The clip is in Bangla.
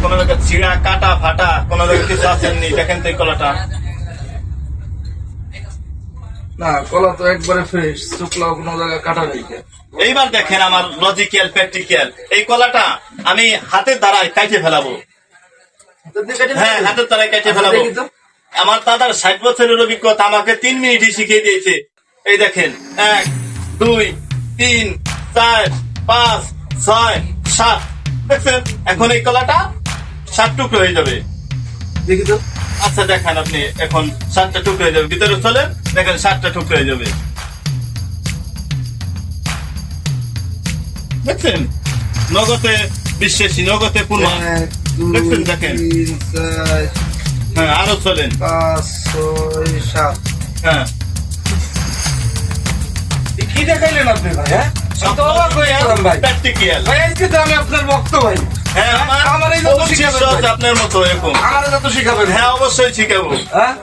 কোনো জায়গায় ছিঁড়া কাটা ফাটা কোনো জায়গায় কিছু আসেননি, দেখেন তো এই কলাটা। না, কলা তো একবারে ফ্রেশ, শুকলাও কোনো জায়গায় কাটা নেই। এইবার দেখেন আমার লজিক্যাল প্র্যাকটিক্যাল, এই কলাটা আমি হাতের দ্বারাই কাটে ফেলাবো। হ্যাঁ, হাতের দ্বারাই কেটে ফেলাবো। আমার দাদার 60 বছরের অভিজ্ঞতা আমাকে 3 মিনিটই শিখিয়ে দিয়েছে। এই দেখেন, 1 2 3 4 5 6 7, দেখছেন? এখন এই কলাটা 7 টুকরো হয়ে যাবে। দেখি তো। আচ্ছা দেখেন, আপনি এখন 7টা টুকরো হয়ে যাবে। ভিতরে চলেন, দেখেন 7টা টুকরো হয়ে যাবে। দেখছেন? নগদে বিশ্বাসী, নগদে পূর্ণ। 1 2 দেখছেন, দেখেন। 3 4 হ্যাঁ, আরো চলেন। 5 6 7। হ্যাঁ, কি দেখাইলেন আপনি ভাই? হ্যাঁ, আমি তো অবাক হয়ে গেলাম ভাই। প্র্যাকটিক্যাল। ভাই আজকে তো আমি আপনার ভক্ত ভাই। হ্যাঁ, আমার এই যত আমার শিখাবেন শিষ্য ভাই। আছে আপনার মতো এরকম। আমার যত শিখাবেন। হ্যাঁ, অবশ্যই শিখাবো। হ্যাঁ।